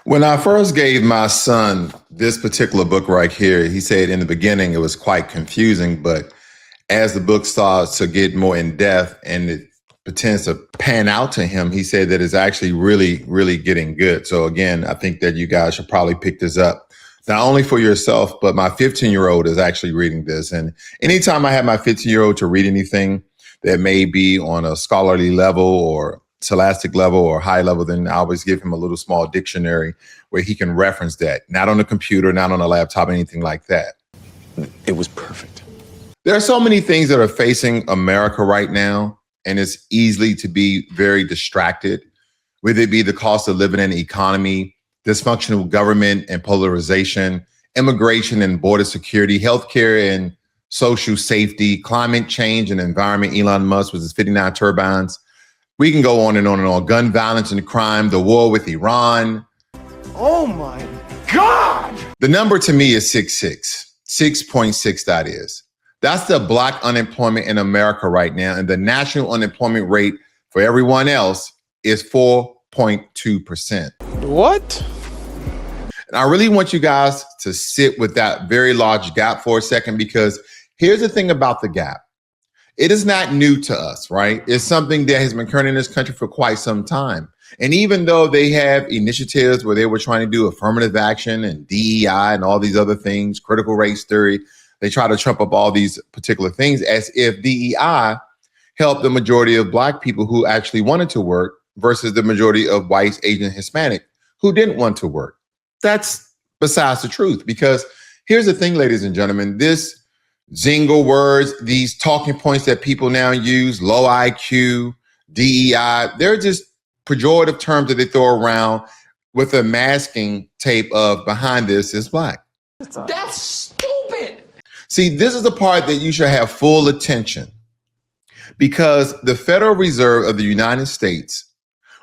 When I first gave my son this particular book right here, he said in the beginning it was quite confusing, but as the book starts to get more in depth and it pretends to pan out to him, he said that it's actually really, really getting good. So again, I think that you guys should probably pick this up, not only for yourself, but my 15-year-old is actually reading this. And anytime I have my 15-year-old to read anything that may be on a scholarly level or scholastic level or high level, then I always give him a little small dictionary where he can reference that, not on a computer, not on a laptop, anything like that. It was perfect. There are so many things that are facing America right now, and it's easily to be very distracted, whether it be the cost of living and the economy, dysfunctional government and polarization, immigration and border security, healthcare and social safety, climate change and environment, Elon Musk with his 59 turbines. We can go on and on and on. Gun violence and crime, the war with Iran. Oh my God! The number to me is 6.6, that is. That's the Black unemployment in America right now. And the national unemployment rate for everyone else is 4.2%. What? And I really want you guys to sit with that very large gap for a second, because here's the thing about the gap. It is not new to us, right? It's something that has been occurring in this country for quite some time. And even though they have initiatives where they were trying to do affirmative action and DEI and all these other things, critical race theory, they try to trump up all these particular things as if DEI helped the majority of Black people who actually wanted to work versus the majority of whites, Asian, Hispanic who didn't want to work. That's besides the truth, because here's the thing, ladies and gentlemen, this jingle words, these talking points that people now use, low IQ, DEI, they're just pejorative terms that they throw around with a masking tape of behind this is Black. That's stupid. See, this is the part that you should have full attention, because the Federal Reserve of the United States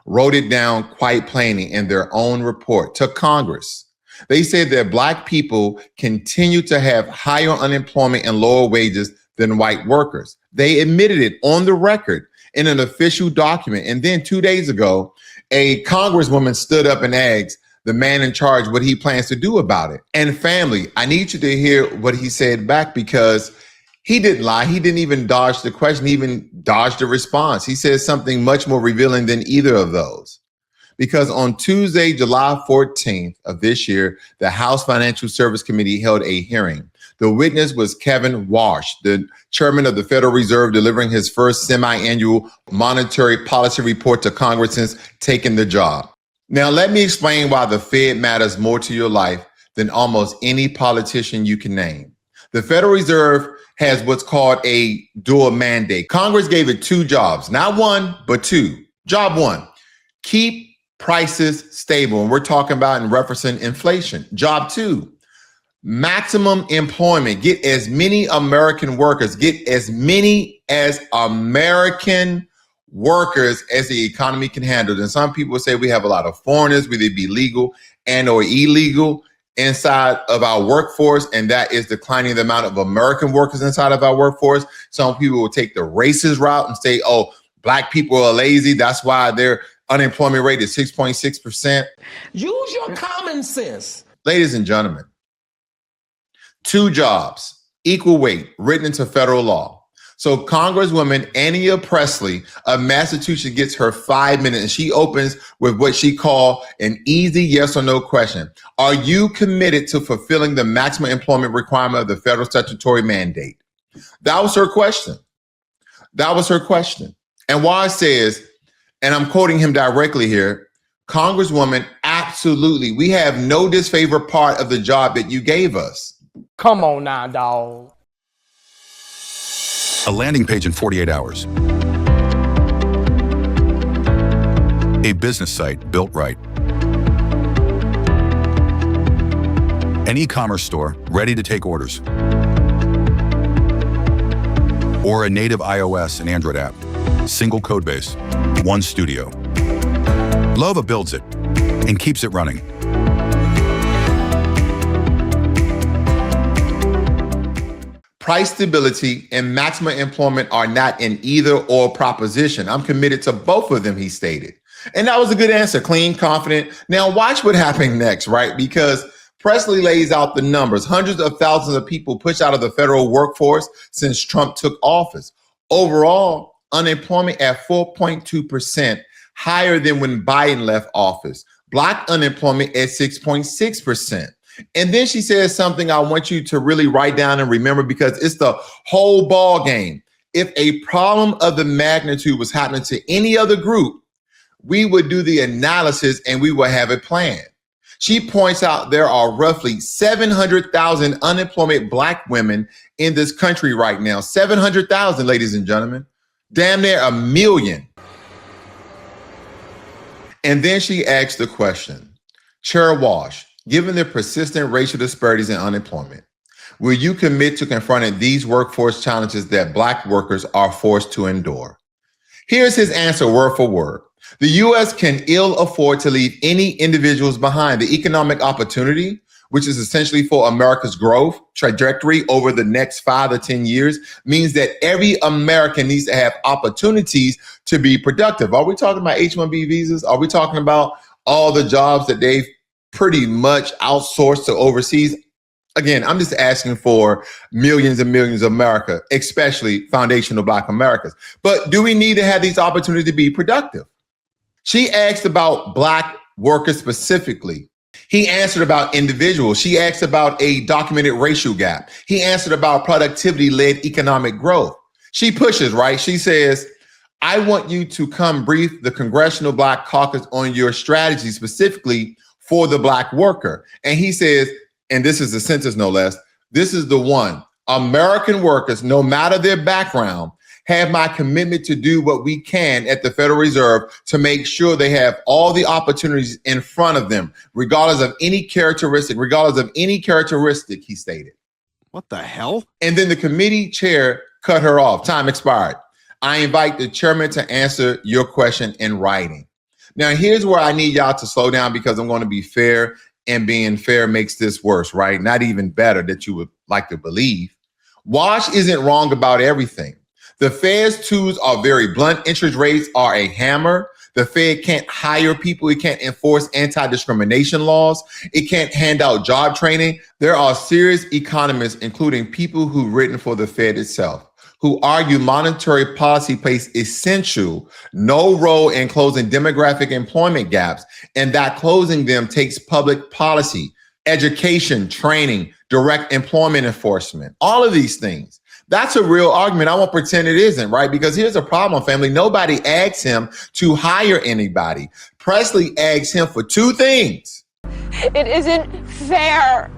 wrote it down quite plainly in their own report to Congress. They said that Black people continue to have higher unemployment and lower wages than white workers. They admitted it on the record in an official document. And then 2 days ago, a congresswoman stood up and asked the man in charge what he plans to do about it. And family, I need you to hear what he said back, because he didn't lie. He didn't even dodge the question, he even dodged the response. He said something much more revealing than either of those. Because on Tuesday, July 14th of this year, the House Financial Service Committee held a hearing. The witness was Kevin Warsh, the chairman of the Federal Reserve, delivering his first semi-annual monetary policy report to Congress since taking the job. Now, let me explain why the Fed matters more to your life than almost any politician you can name. The Federal Reserve has what's called a dual mandate. Congress gave it two jobs, not one, but two. Job one, keep prices stable. And we're talking about and referencing inflation. Job two, maximum employment. Get as many American workers, as the economy can handle. And some people say we have a lot of foreigners, whether it be legal and or illegal, inside of our workforce, and that is declining the amount of American workers inside of our workforce. Some people will take the racist route and say, oh, Black people are lazy. That's why their unemployment rate is 6.6%. Use your common sense. Ladies and gentlemen, two jobs, equal weight, written into federal law. So Congresswoman Ania Presley of Massachusetts gets her 5 minutes, and she opens with what she called an easy yes or no question. Are you committed to fulfilling the maximum employment requirement of the federal statutory mandate? That was her question. And Warsh says, and I'm quoting him directly here, Congresswoman, absolutely. We have no disfavor part of the job that you gave us. Come on now, dog. A landing page in 48 hours. A business site built right. An e-commerce store ready to take orders. Or a native iOS and Android app. Single code base, one studio. Lova builds it and keeps it running. Price stability and maximum employment are not an either or proposition. I'm committed to both of them, he stated. And that was a good answer, clean, confident. Now watch what happened next, right? Because Presley lays out the numbers. Hundreds of thousands of people pushed out of the federal workforce since Trump took office. Overall, unemployment at 4.2%, higher than when Biden left office. Black unemployment at 6.6%. And then she says something I want you to really write down and remember because it's the whole ball game. If a problem of the magnitude was happening to any other group, we would do the analysis and we would have a plan. She points out there are roughly 700,000 unemployed Black women in this country right now. 700,000, ladies and gentlemen. Damn near a million. And then she asks the question, Chair Warsh, given the persistent racial disparities in unemployment, will you commit to confronting these workforce challenges that Black workers are forced to endure? Here's his answer word for word. The U.S. can ill afford to leave any individuals behind. The economic opportunity, which is essentially for America's growth trajectory over the next 5 to 10 years, means that every American needs to have opportunities to be productive. Are we talking about H-1B visas? Are we talking about all the jobs that they've pretty much outsourced to overseas? Again, I'm just asking for millions and millions of America, especially foundational Black Americans. But do we need to have these opportunities to be productive? She asked about Black workers specifically. He answered about individuals. She asked about a documented racial gap. He answered about productivity-led economic growth. She pushes, right? She says, I want you to come brief the Congressional Black Caucus on your strategy specifically for the Black worker. And he says, and this is the sentence no less, this is the one, American workers, no matter their background, have my commitment to do what we can at the Federal Reserve to make sure they have all the opportunities in front of them, regardless of any characteristic, he stated. What the hell? And then the committee chair cut her off. Time expired. I invite the chairman to answer your question in writing. Now, here's where I need y'all to slow down because I'm going to be fair, and being fair makes this worse, right? Not even better that you would like to believe. Warsh isn't wrong about everything. The Fed's tools are very blunt. Interest rates are a hammer. The Fed can't hire people. It can't enforce anti-discrimination laws. It can't hand out job training. There are serious economists, including people who've written for the Fed itself, who argue monetary policy plays no role in closing demographic employment gaps, and that closing them takes public policy, education, training, direct employment enforcement, all of these things. That's a real argument. I won't pretend it isn't, right? Because here's a problem, family. Nobody asks him to hire anybody. Presley asks him for two things. It isn't fair.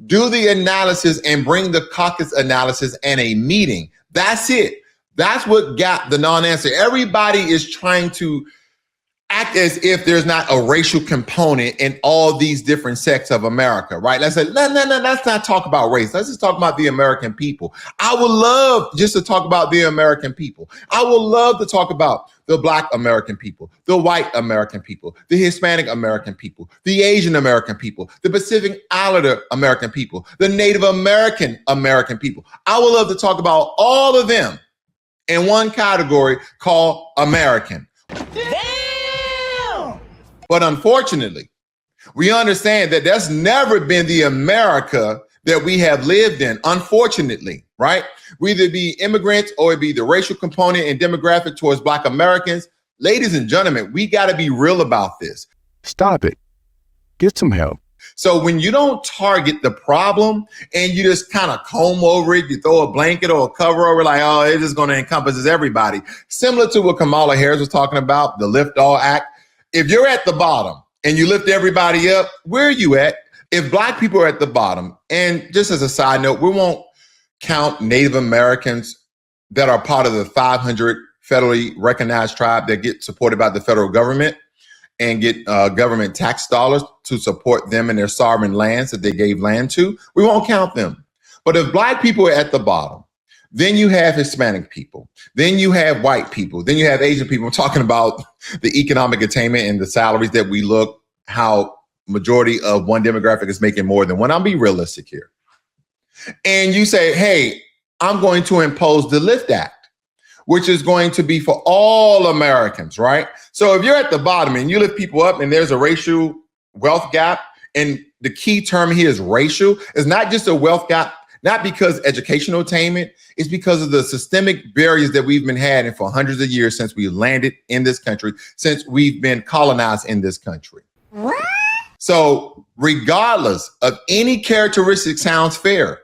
Do the analysis and bring the caucus analysis and a meeting. That's it. That's what got the non-answer. Everybody is trying to act as if there's not a racial component in all these different sects of America, right? Let's say, no, let's not talk about race. Let's just talk about the American people. I would love just to talk about the American people. I would love to talk about the Black American people, the white American people, the Hispanic American people, the Asian American people, the Pacific Islander American people, the Native American people. I would love to talk about all of them in one category called American. But unfortunately, we understand that that's never been the America that we have lived in, unfortunately, right? We either be immigrants or it be the racial component and demographic towards Black Americans. Ladies and gentlemen, we got to be real about this. Stop it. Get some help. So when you don't target the problem and you just kind of comb over it, you throw a blanket or a cover over like, oh, it's just going to encompass everybody. Similar to what Kamala Harris was talking about, the Lift All Act. If you're at the bottom and you lift everybody up, where are you at? If Black people are at the bottom, and just as a side note, we won't count Native Americans that are part of the 500 federally recognized tribe that get supported by the federal government and get government tax dollars to support them in their sovereign lands that they gave land to. We won't count them. But if Black people are at the bottom, then you have Hispanic people, then you have white people, then you have Asian people. I'm talking about the economic attainment and the salaries that we look, how majority of one demographic is making more than one. I'll be realistic here. And you say, hey, I'm going to impose the Lift Act. which is going to be for all Americans, right? So if you're at the bottom and you lift people up and there's a racial wealth gap, and the key term here is racial, it's not just a wealth gap, not because educational attainment, it's because of the systemic barriers that we've been having for hundreds of years since we landed in this country, since we've been colonized in this country. What? So regardless of any characteristic sounds fair.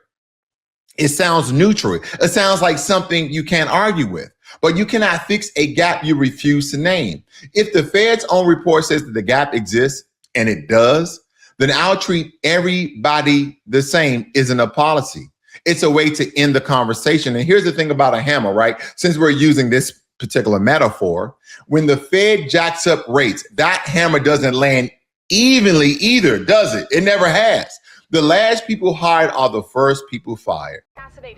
It sounds neutral. It sounds like something you can't argue with, but you cannot fix a gap you refuse to name. If the Fed's own report says that the gap exists, and it does, then I'll treat everybody the same isn't a policy. It's a way to end the conversation. And here's the thing about a hammer, right? Since we're using this particular metaphor, when the Fed jacks up rates, that hammer doesn't land evenly either, does it? It never has. The last people hired are the first people fired.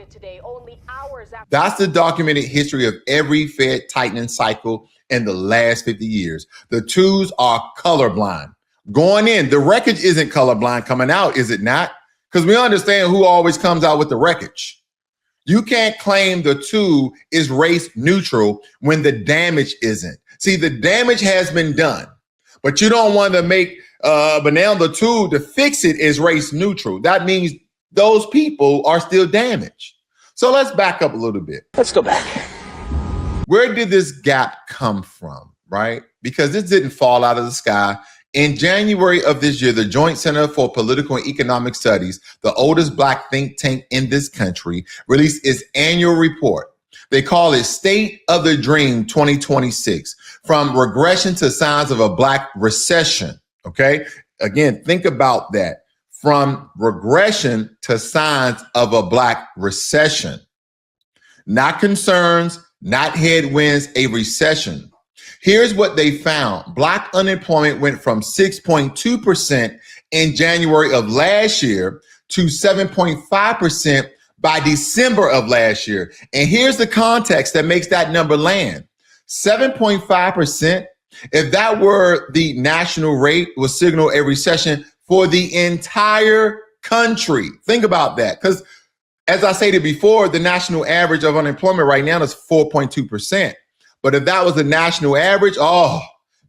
Today, only hours after. That's the documented history of every Fed tightening cycle in the last 50 years. The twos are colorblind. Going in, the wreckage isn't colorblind. Coming out, is it not? Because we understand who always comes out with the wreckage. You can't claim the two is race neutral when the damage isn't. See, the damage has been done, but you don't want to make but now the tool to fix it is race neutral. That means those people are still damaged. So let's back up a little bit. Let's go back. Where did this gap come from, right? Because this didn't fall out of the sky. In January of this year, the Joint Center for Political and Economic Studies, the oldest Black think tank in this country, released its annual report. They call it State of the Dream 2026, from regression to signs of a Black recession. Okay. Again, think about that. From regression to signs of a Black recession. Not concerns, not headwinds, a recession. Here's what they found. Black unemployment went from 6.2% in January of last year to 7.5% by December of last year. And here's the context that makes that number land. 7.5%. If that were the national rate, would signal a recession for the entire country. Think about that. Because as I stated before, the national average of unemployment right now is 4.2%. But if that was the national average,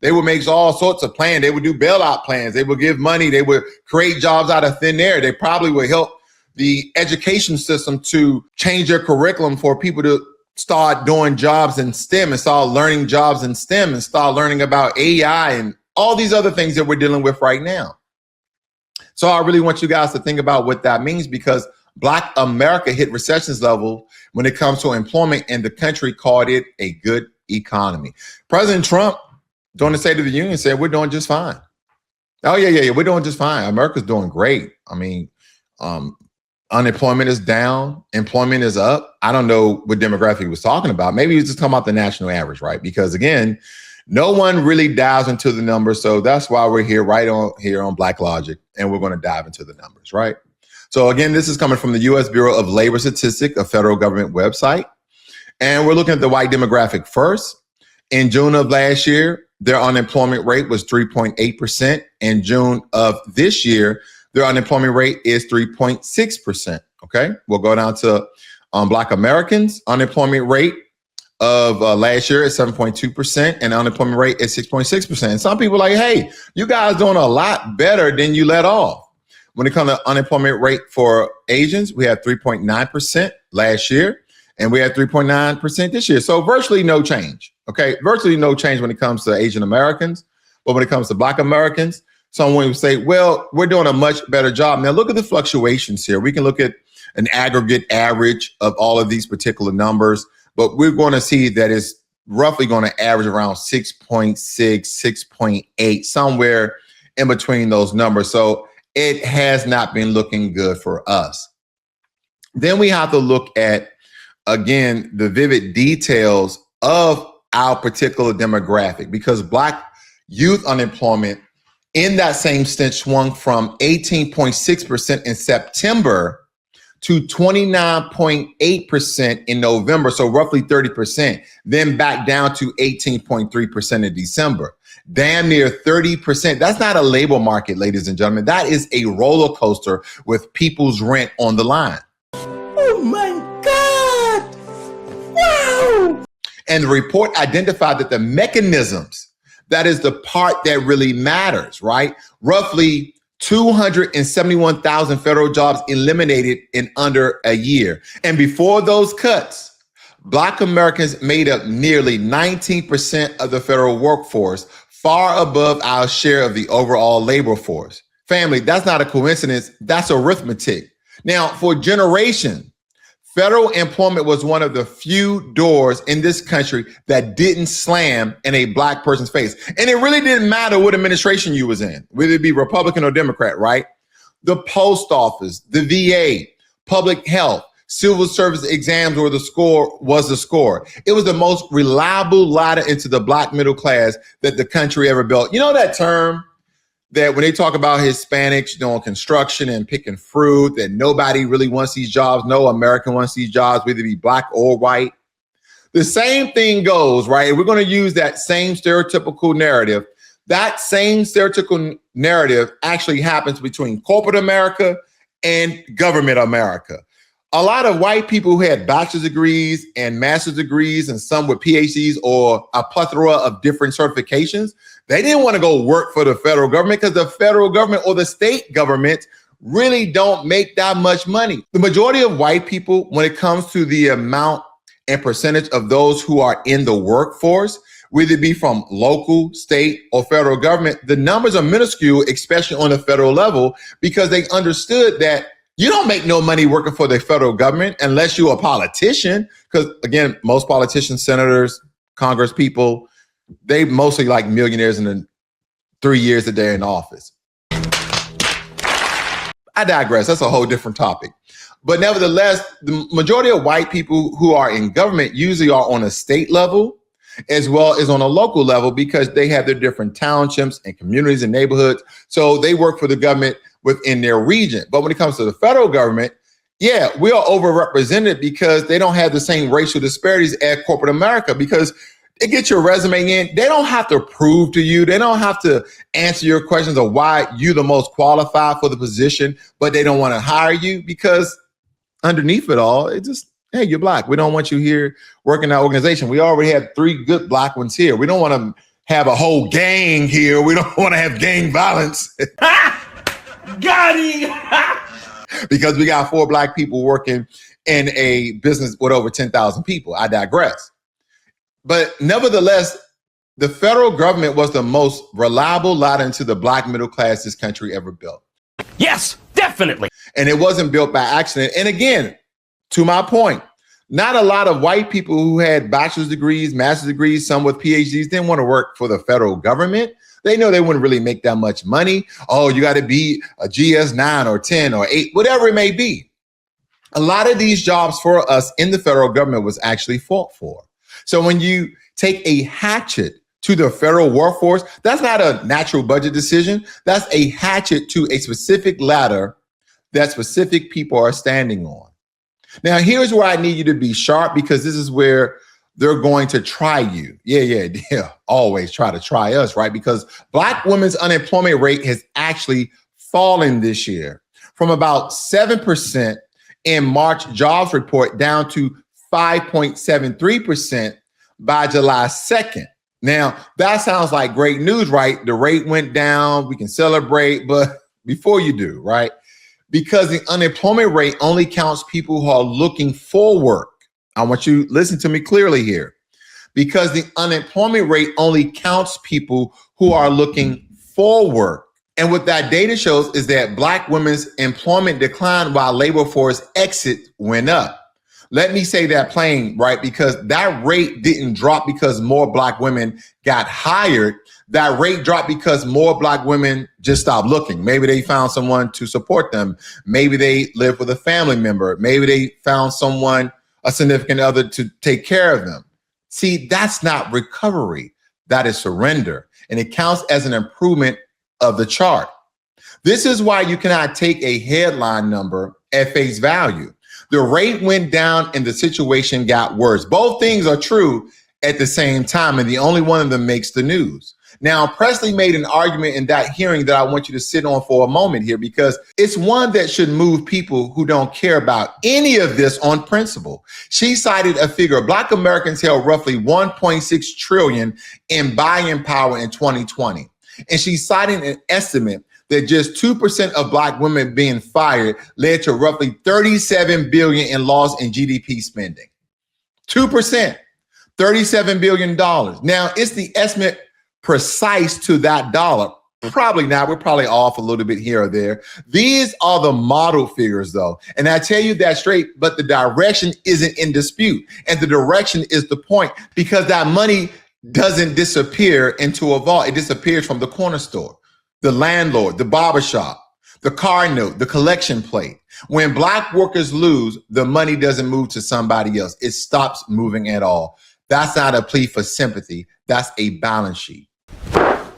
they would make all sorts of plans. They would do bailout plans. They would give money. They would create jobs out of thin air. They probably would help the education system to change their curriculum for people to start doing jobs in STEM and start learning jobs in STEM and start learning about AI and all these other things that we're dealing with right now. So I really want you guys to think about what that means, because Black America hit recession level when it comes to employment, and the country called it a good economy. President Trump, during the State of the Union, said we're doing just fine. Oh, yeah, we're doing just fine. America's doing great. I mean, unemployment is down, employment is up. I don't know what demographic he was talking about. Maybe he's just talking about the national average, right? Because again, no one really dives into the numbers. So that's why we're here on Blacklogic, and we're going to dive into the numbers, right? So again, this is coming from the U.S. Bureau of Labor Statistics, a federal government website. And we're looking at the white demographic first. In June of last year, their unemployment rate was 3.8%. In June of this year, their unemployment rate is 3.6%. Okay, we'll go down to Black Americans. Unemployment rate of last year is 7.2%, and unemployment rate is 6.6%. And some people are like, hey, you guys doing a lot better than you let off. When it comes to unemployment rate for Asians, we had 3.9% last year, and we had 3.9% this year. So virtually no change. Okay, virtually no change when it comes to Asian Americans. But when it comes to Black Americans, someone would say, well, we're doing a much better job. Now, look at the fluctuations here. We can look at an aggregate average of all of these particular numbers, but we're going to see that it's roughly going to average around 6.6, 6.8, somewhere in between those numbers. So it has not been looking good for us. Then we have to look at, again, the vivid details of our particular demographic, because Black youth unemployment in that same stint swung from 18.6% in September to 29.8% in November, so roughly 30%, then back down to 18.3% in December. Damn near 30%. That's not a labor market, ladies and gentlemen. That is a roller coaster with people's rent on the line. Oh my God! Wow! And the report identified that the mechanisms, that is the part that really matters, right? Roughly 271,000 federal jobs eliminated in under a year. And before those cuts, Black Americans made up nearly 19% of the federal workforce, far above our share of the overall labor force. Family, that's not a coincidence. That's arithmetic. Now, for generations, federal employment was one of the few doors in this country that didn't slam in a Black person's face. And it really didn't matter what administration you was in, whether it be Republican or Democrat, right? The post office, the VA, public health, civil service exams were the score. It was the most reliable ladder into the Black middle class that the country ever built. You know that term that when they talk about Hispanics doing construction and picking fruit, that nobody really wants these jobs. No American wants these jobs, whether it be Black or white. The same thing goes, right? We're going to use that same stereotypical narrative. That same stereotypical narrative actually happens between corporate America and government America. A lot of white people who had bachelor's degrees and master's degrees and some with PhDs or a plethora of different certifications, they didn't want to go work for the federal government because the federal government or the state government really don't make that much money. The majority of white people, when it comes to the amount and percentage of those who are in the workforce, whether it be from local, state, or federal government, the numbers are minuscule, especially on the federal level, because they understood that you don't make no money working for the federal government unless you're a politician. Because again, most politicians, senators, Congress people, they mostly like millionaires in the 3 years that they're in office. I digress. That's a whole different topic. But nevertheless, the majority of white people who are in government usually are on a state level as well as on a local level because they have their different townships and communities and neighborhoods. So they work for the government within their region. But when it comes to the federal government, yeah, we are overrepresented because they don't have the same racial disparities as corporate America because it gets your resume in. They don't have to prove to you. They don't have to answer your questions of why you're the most qualified for the position, but they don't want to hire you because underneath it all, it's just, hey, you're Black. We don't want you here working in our organization. We already have 3 good Black ones here. We don't want to have a whole gang here. We don't want to have gang violence. Got him! Because we got 4 Black people working in a business with over 10,000 people. I digress. But nevertheless, the federal government was the most reliable ladder into the Black middle class this country ever built. Yes, definitely. And it wasn't built by accident. And again, to my point, not a lot of white people who had bachelor's degrees, master's degrees, some with PhDs didn't want to work for the federal government. They know they wouldn't really make that much money. Oh, you got to be a GS 9 or 10 or 8, whatever it may be. A lot of these jobs for us in the federal government was actually fought for. So when you take a hatchet to the federal workforce, that's not a natural budget decision. That's a hatchet to a specific ladder that specific people are standing on. Now, here's where I need you to be sharp because this is where they're going to try you. Yeah. Always try to try us, right? Because Black women's unemployment rate has actually fallen this year from about 7% in March jobs report down to 5.73% by July 2nd. Now, that sounds like great news, right? The rate went down. We can celebrate, but before you do, right? Because the unemployment rate only counts people who are looking for work. I want you to listen to me clearly here. Because the unemployment rate only counts people who are looking for work. And what that data shows is that Black women's employment declined while labor force exit went up. Let me say that plain, right? Because that rate didn't drop because more Black women got hired. That rate dropped because more Black women just stopped looking. Maybe they found someone to support them. Maybe they live with a family member. Maybe they found someone, a significant other, to take care of them. See, that's not recovery. That is surrender. And it counts as an improvement of the chart. This is why you cannot take a headline number at face value. The rate went down and the situation got worse. Both things are true at the same time, and the only one of them makes the news. Now, Presley made an argument in that hearing that I want you to sit on for a moment here, because it's one that should move people who don't care about any of this on principle. She cited a figure: Black Americans held roughly 1.6 trillion in buying power in 2020. And she's citing an estimate that just 2% of Black women being fired led to roughly 37 billion in loss in GDP spending. 2%, $37 billion. Now, it's the estimate precise to that dollar. Probably not. We're probably off a little bit here or there. These are the model figures, though. And I tell you that straight, but the direction isn't in dispute. And the direction is the point, because that money doesn't disappear into a vault. It disappears from the corner store, the landlord, the barbershop, the car note, the collection plate. When Black workers lose, the money doesn't move to somebody else. It stops moving at all. That's not a plea for sympathy. That's a balance sheet.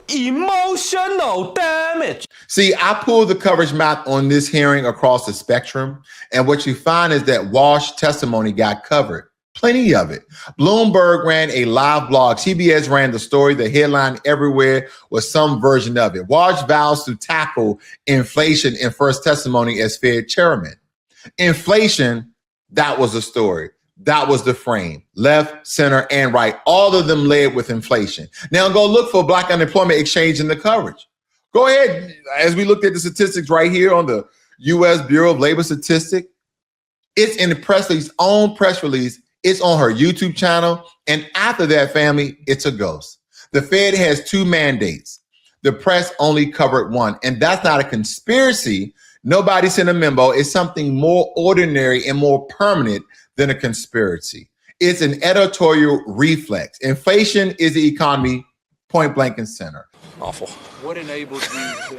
Emotional damage. See, I pulled the coverage map on this hearing across the spectrum, and what you find is that Warsh testimony got covered. Plenty of it. Bloomberg ran a live blog. CBS ran the story. The headline everywhere was some version of it. Warsh vows to tackle inflation in first testimony as Fed chairman. Inflation, that was the story. That was the frame. Left, center, and right. All of them led with inflation. Now go look for Black unemployment exchange in the coverage. Go ahead. As we looked at the statistics right here on the U.S. Bureau of Labor Statistics, it's in Presley's own press release. It's on her YouTube channel. And after that, family, it's a ghost. The Fed has two mandates. The press only covered one. And that's not a conspiracy. Nobody sent a memo. It's something more ordinary and more permanent than a conspiracy. It's an editorial reflex. Inflation is the economy, point blank and center. Awful. What enables you to...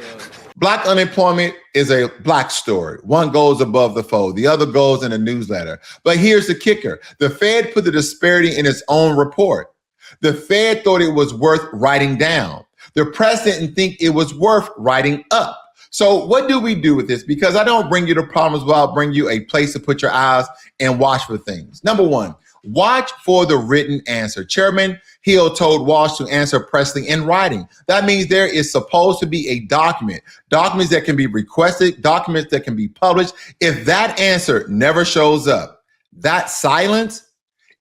Black unemployment is a Black story. One goes above the fold. The other goes in a newsletter. But here's the kicker. The Fed put the disparity in its own report. The Fed thought it was worth writing down. The press didn't think it was worth writing up. So what do we do with this? Because I don't bring you the problems, but I'll bring you a place to put your eyes and watch for things. Number one, watch for the written answer. Chairman Hill told Warsh to answer Presley in writing. That means there is supposed to be a document, documents that can be requested, documents that can be published. If that answer never shows up, that silence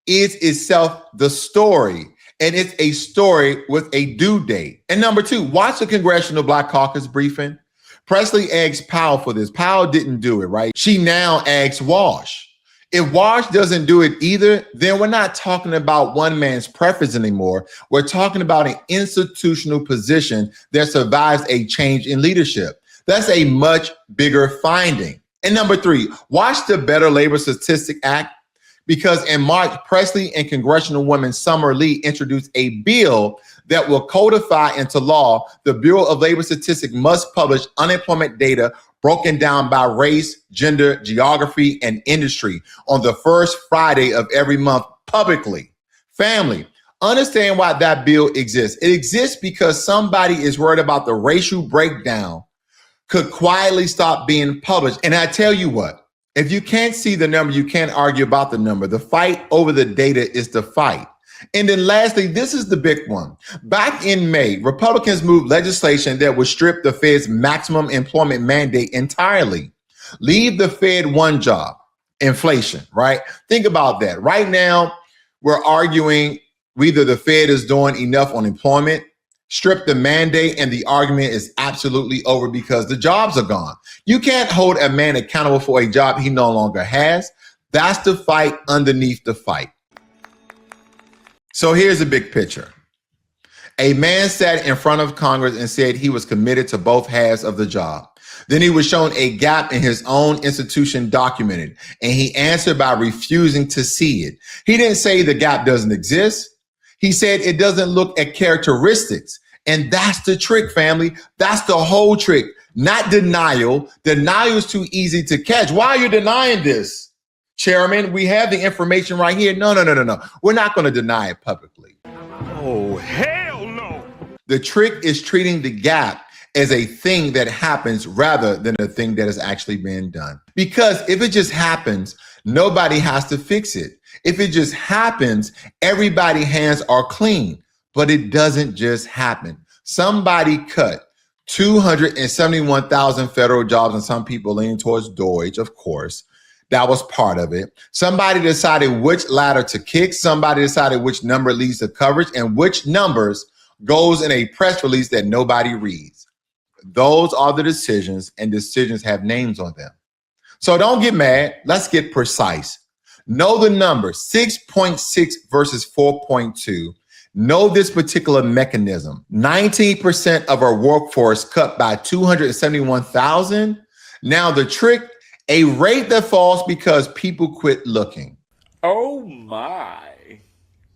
is itself the story. And it's a story with a due date. And number two, watch the Congressional Black Caucus briefing. Presley asked Powell for this. Powell didn't do it, right? She now asks Warsh. If Warsh doesn't do it either, then we're not talking about one man's preference anymore. We're talking about an institutional position that survives a change in leadership. That's a much bigger finding. And number three, watch the Better Labor Statistics Act, because in March, Presley and Congressionalwoman Summer Lee introduced a bill that will codify into law the Bureau of Labor Statistics must publish unemployment data broken down by race, gender, geography, and industry on the first Friday of every month publicly. Family, understand why that bill exists. It exists because somebody is worried about the racial breakdown could quietly stop being published. And I tell you what, if you can't see the number, you can't argue about the number. The fight over the data is the fight. And then lastly, this is the big one. Back in May, Republicans moved legislation that would strip the Fed's maximum employment mandate entirely. Leave the Fed one job, inflation, right? Think about that. Right now, we're arguing whether the Fed is doing enough on employment. Strip the mandate and the argument is absolutely over because the jobs are gone. You can't hold a man accountable for a job he no longer has. That's the fight underneath the fight. So here's the big picture. A man sat in front of Congress and said he was committed to both halves of the job. Then he was shown a gap in his own institution documented, and he answered by refusing to see it. He didn't say the gap doesn't exist. He said it doesn't look at characteristics. And that's the trick, family. That's the whole trick. Not denial. Denial is too easy to catch. Why are you denying this? Chairman, we have the information right here. No. We're not going to deny it publicly. Oh, hell no. The trick is treating the gap as a thing that happens rather than a thing that is actually being done. Because if it just happens, nobody has to fix it. If it just happens, everybody's hands are clean, but it doesn't just happen. Somebody cut 271,000 federal jobs, and some people leaning towards Deutsch, of course. That was part of it. Somebody decided which ladder to kick. Somebody decided which number leads to coverage and which numbers goes in a press release that nobody reads. Those are the decisions, and decisions have names on them. So don't get mad. Let's get precise. Know the number 6.6 versus 4.2. Know this particular mechanism. 19% of our workforce cut by 271,000. Now the trick, a rate that falls because people quit looking. Oh my.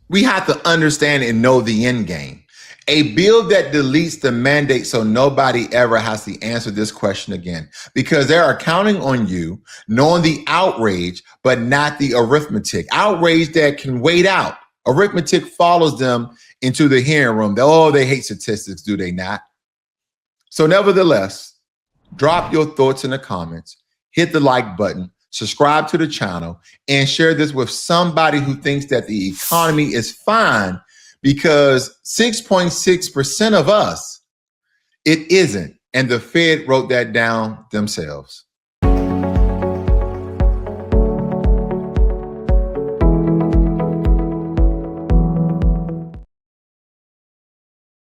We have to understand and know the end game. A bill that deletes the mandate so nobody ever has to answer this question again, because they are counting on you, knowing the outrage, but not the arithmetic. Outrage that can wait out. Arithmetic follows them into the hearing room. They hate statistics, do they not? So nevertheless, drop your thoughts in the comments, hit the like button, subscribe to the channel, and share this with somebody who thinks that the economy is fine, because 6.6% of us, it isn't. And the Fed wrote that down themselves.